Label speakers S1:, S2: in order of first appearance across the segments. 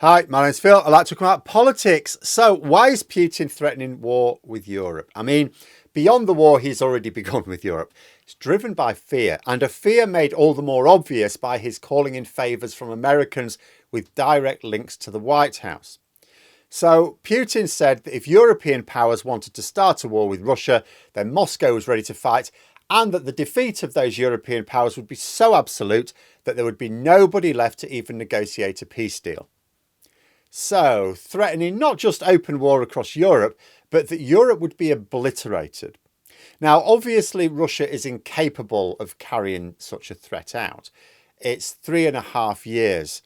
S1: Hi, my name's Phil. I'd like to talk about politics. So, why is Putin threatening war with Europe? I mean, beyond the war he's already begun with Europe, it's driven by fear, and a fear made all the more obvious by his calling in favours from Americans with direct links to the White House. So, Putin said that if European powers wanted to start a war with Russia, then Moscow was ready to fight, and that the defeat of those European powers would be so absolute that there would be nobody left to even negotiate a peace deal. So, threatening not just open war across Europe, but that Europe would be obliterated. Now, obviously, Russia is incapable of carrying such a threat out. It's 3.5 years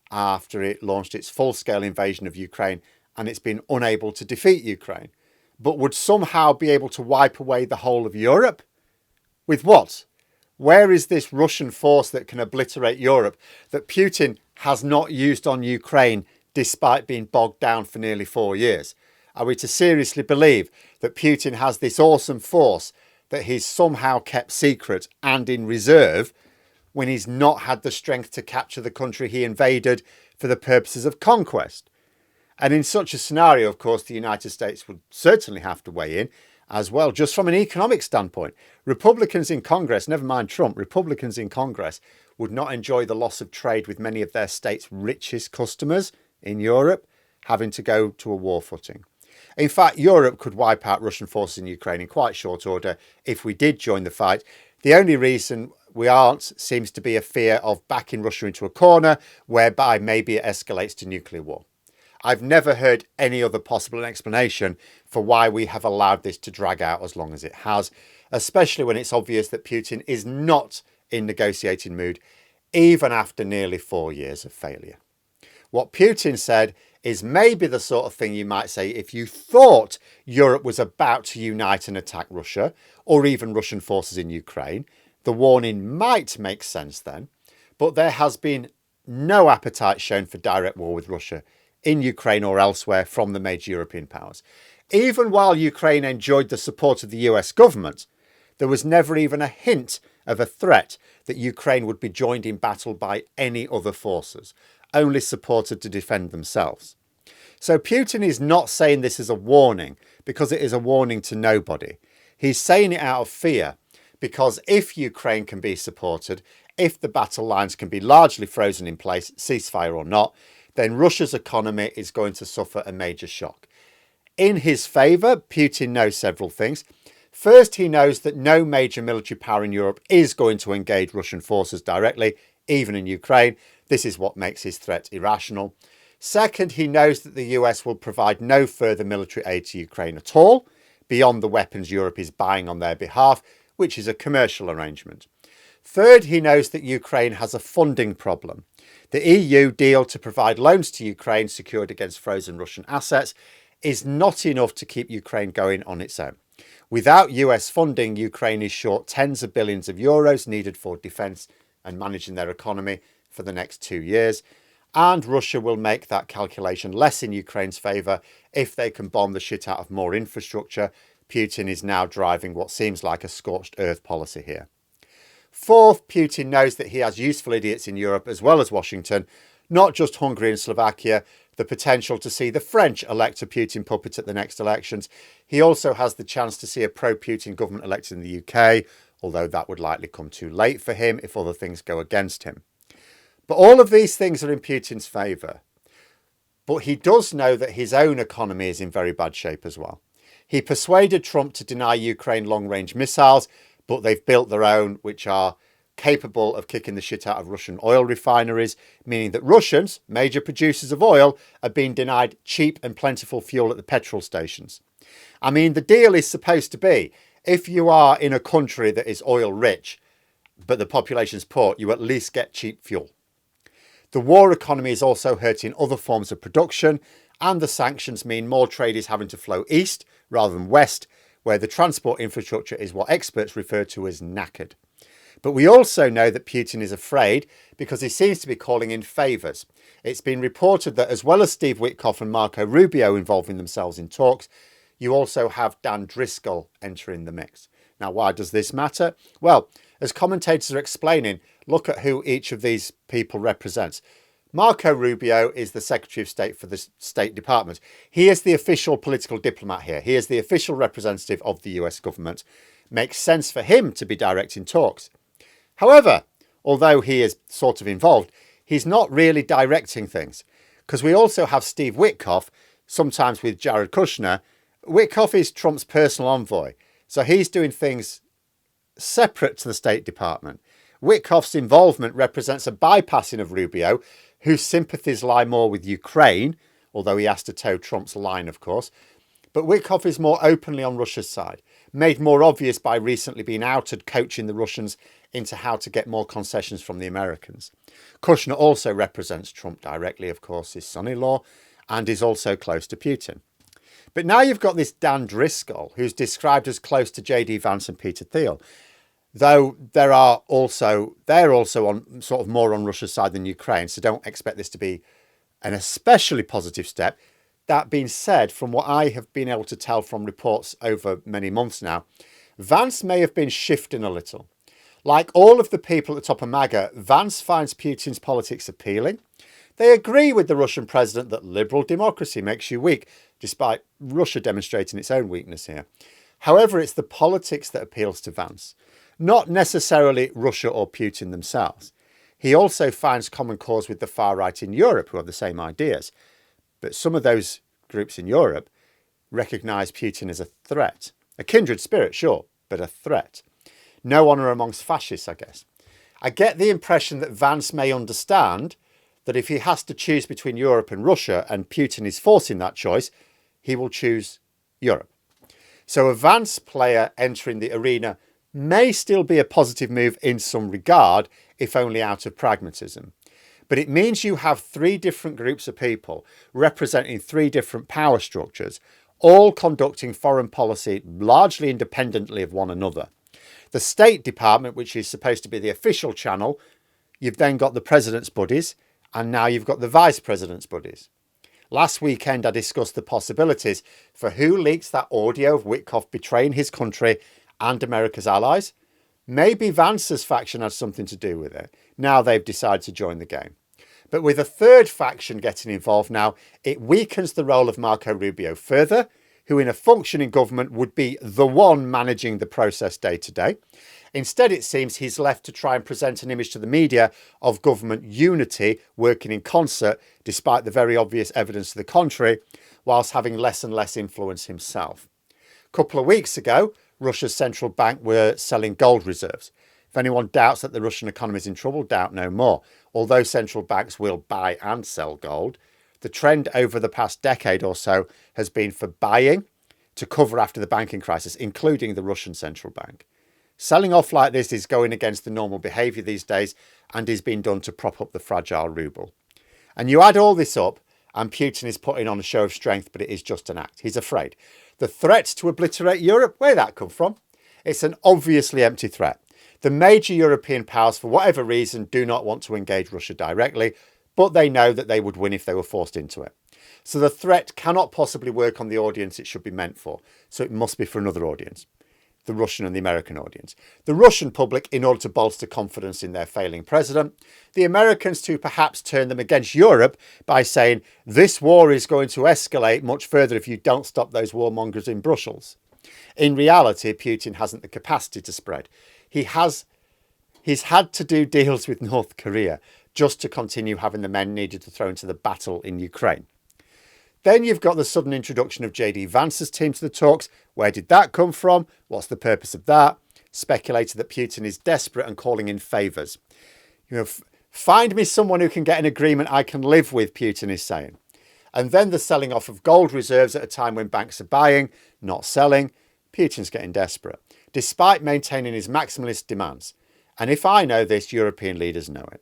S1: after it launched its full-scale invasion of Ukraine, and it's been unable to defeat Ukraine, but would somehow be able to wipe away the whole of Europe? With what? Where is this Russian force that can obliterate Europe that Putin has not used on Ukraine despite being bogged down for nearly 4 years? Are we to seriously believe that Putin has this awesome force that he's somehow kept secret and in reserve when he's not had the strength to capture the country he invaded for the purposes of conquest? And in such a scenario, of course, the United States would certainly have to weigh in as well, just from an economic standpoint. Republicans in Congress, never mind Trump, Republicans in Congress would not enjoy the loss of trade with many of their state's richest customers in Europe having to go to a war footing. In fact, Europe could wipe out Russian forces in Ukraine in quite short order if we did join the fight. The only reason we aren't seems to be a fear of backing Russia into a corner whereby maybe it escalates to nuclear war. I've never heard any other possible explanation for why we have allowed this to drag out as long as it has, especially when it's obvious that Putin is not in negotiating mood, even after nearly 4 years of failure. What Putin said is maybe the sort of thing you might say if you thought Europe was about to unite and attack Russia, or even Russian forces in Ukraine. The warning might make sense then, but there has been no appetite shown for direct war with Russia in Ukraine or elsewhere from the major European powers. Even while Ukraine enjoyed the support of the US government, there was never even a hint of a threat that Ukraine would be joined in battle by any other forces, only supported to defend themselves. So Putin is not saying this as a warning because it is a warning to nobody. He's saying it out of fear because if Ukraine can be supported, if the battle lines can be largely frozen in place, ceasefire or not, then Russia's economy is going to suffer a major shock. In his favour, Putin knows several things. First, he knows that no major military power in Europe is going to engage Russian forces directly, even in Ukraine. This is what makes his threat irrational. Second, he knows that the US will provide no further military aid to Ukraine at all, beyond the weapons Europe is buying on their behalf, which is a commercial arrangement. Third, he knows that Ukraine has a funding problem. The EU deal to provide loans to Ukraine secured against frozen Russian assets is not enough to keep Ukraine going on its own. Without US funding, Ukraine is short tens of billions of euros needed for defence and managing their economy for the next 2 years. And Russia will make that calculation less in Ukraine's favour if they can bomb the shit out of more infrastructure. Putin is now driving what seems like a scorched earth policy here. Fourth, Putin knows that he has useful idiots in Europe as well as Washington, not just Hungary and Slovakia, the potential to see the French elect a Putin puppet at the next elections. He also has the chance to see a pro-Putin government elected in the UK, although that would likely come too late for him if other things go against him. But all of these things are in Putin's favour. But he does know that his own economy is in very bad shape as well. He persuaded Trump to deny Ukraine long-range missiles, but they've built their own, which are capable of kicking the shit out of Russian oil refineries, meaning that Russians, major producers of oil, are being denied cheap and plentiful fuel at the petrol stations. I mean, the deal is supposed to be, if you are in a country that is oil rich, but the population's poor, you at least get cheap fuel. The war economy is also hurting other forms of production, and the sanctions mean more trade is having to flow east rather than west, where the transport infrastructure is what experts refer to as knackered. But we also know that Putin is afraid because he seems to be calling in favours. It's been reported that as well as Steve Witkoff and Marco Rubio involving themselves in talks, you also have Dan Driscoll entering the mix. Now, why does this matter? Well, as commentators are explaining, look at who each of these people represents. Marco Rubio is the Secretary of State for the State Department. He is the official political diplomat here. He is the official representative of the US government. Makes sense for him to be directing talks. However, although he is sort of involved, he's not really directing things, because we also have Steve Witkoff, sometimes with Jared Kushner. Witkoff is Trump's personal envoy, so he's doing things separate to the State Department. Witkoff's involvement represents a bypassing of Rubio, whose sympathies lie more with Ukraine, although he has to toe Trump's line, of course. But Witkoff is more openly on Russia's side, made more obvious by recently being outed coaching the Russians into how to get more concessions from the Americans. Kushner also represents Trump directly, of course, his son-in-law, and is also close to Putin. But now you've got this Dan Driscoll, who's described as close to J.D. Vance and Peter Thiel, though they're also on sort of more on Russia's side than Ukraine, so don't expect this to be an especially positive step. That being said, from what I have been able to tell from reports over many months now, Vance may have been shifting a little. Like all of the people at the top of MAGA, Vance finds Putin's politics appealing. They agree with the Russian president that liberal democracy makes you weak, despite Russia demonstrating its own weakness here. However, it's the politics that appeals to Vance, not necessarily Russia or Putin themselves. He also finds common cause with the far right in Europe, who have the same ideas. But some of those groups in Europe recognise Putin as a threat. A kindred spirit, sure, but a threat. No honour amongst fascists, I guess. I get the impression that Vance may understand that if he has to choose between Europe and Russia, and Putin is forcing that choice, he will choose Europe. So a Vance player entering the arena may still be a positive move in some regard, if only out of pragmatism. But it means you have three different groups of people representing three different power structures, all conducting foreign policy largely independently of one another. The State Department, which is supposed to be the official channel, you've then got the president's buddies, and now you've got the vice president's buddies. Last weekend, I discussed the possibilities for who leaks that audio of Witkoff betraying his country and America's allies. Maybe Vance's faction has something to do with it. Now they've decided to join the game. But with a third faction getting involved now, it weakens the role of Marco Rubio further, who in a functioning government would be the one managing the process day to day. Instead, it seems he's left to try and present an image to the media of government unity working in concert, despite the very obvious evidence to the contrary, whilst having less and less influence himself. A couple of weeks ago, Russia's central bank were selling gold reserves. If anyone doubts that the Russian economy is in trouble, doubt no more. Although central banks will buy and sell gold, the trend over the past decade or so has been for buying to cover after the banking crisis, including the Russian central bank. Selling off like this is going against the normal behaviour these days and is being done to prop up the fragile ruble. And you add all this up and Putin is putting on a show of strength, but it is just an act. He's afraid. The threat to obliterate Europe, where'd that come from? It's an obviously empty threat. The major European powers, for whatever reason, do not want to engage Russia directly, but they know that they would win if they were forced into it. So the threat cannot possibly work on the audience it should be meant for. So it must be for another audience, the Russian and the American audience. The Russian public, in order to bolster confidence in their failing president. The Americans to perhaps turn them against Europe by saying this war is going to escalate much further if you don't stop those warmongers in Brussels. In reality, Putin hasn't the capacity to spread. He's had to do deals with North Korea just to continue having the men needed to throw into the battle in Ukraine. Then you've got the sudden introduction of J.D. Vance's team to the talks. Where did that come from? What's the purpose of that? Speculated that Putin is desperate and calling in favours. Find me someone who can get an agreement I can live with, Putin is saying. And then the selling off of gold reserves at a time when banks are buying, not selling. Putin's getting desperate, despite maintaining his maximalist demands. And if I know this, European leaders know it.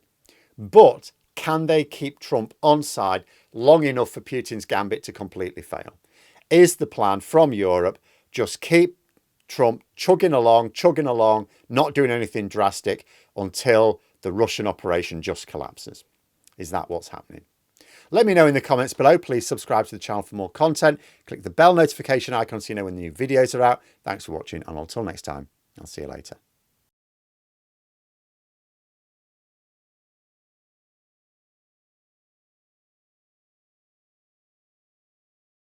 S1: But can they keep Trump on side long enough for Putin's gambit to completely fail? Is the plan from Europe just keep Trump chugging along, not doing anything drastic until the Russian operation just collapses? Is that what's happening? Let me know in the comments below. Please subscribe to the channel for more content. Click the bell notification icon so you know when the new videos are out. Thanks for watching, and until next time, I'll see you later.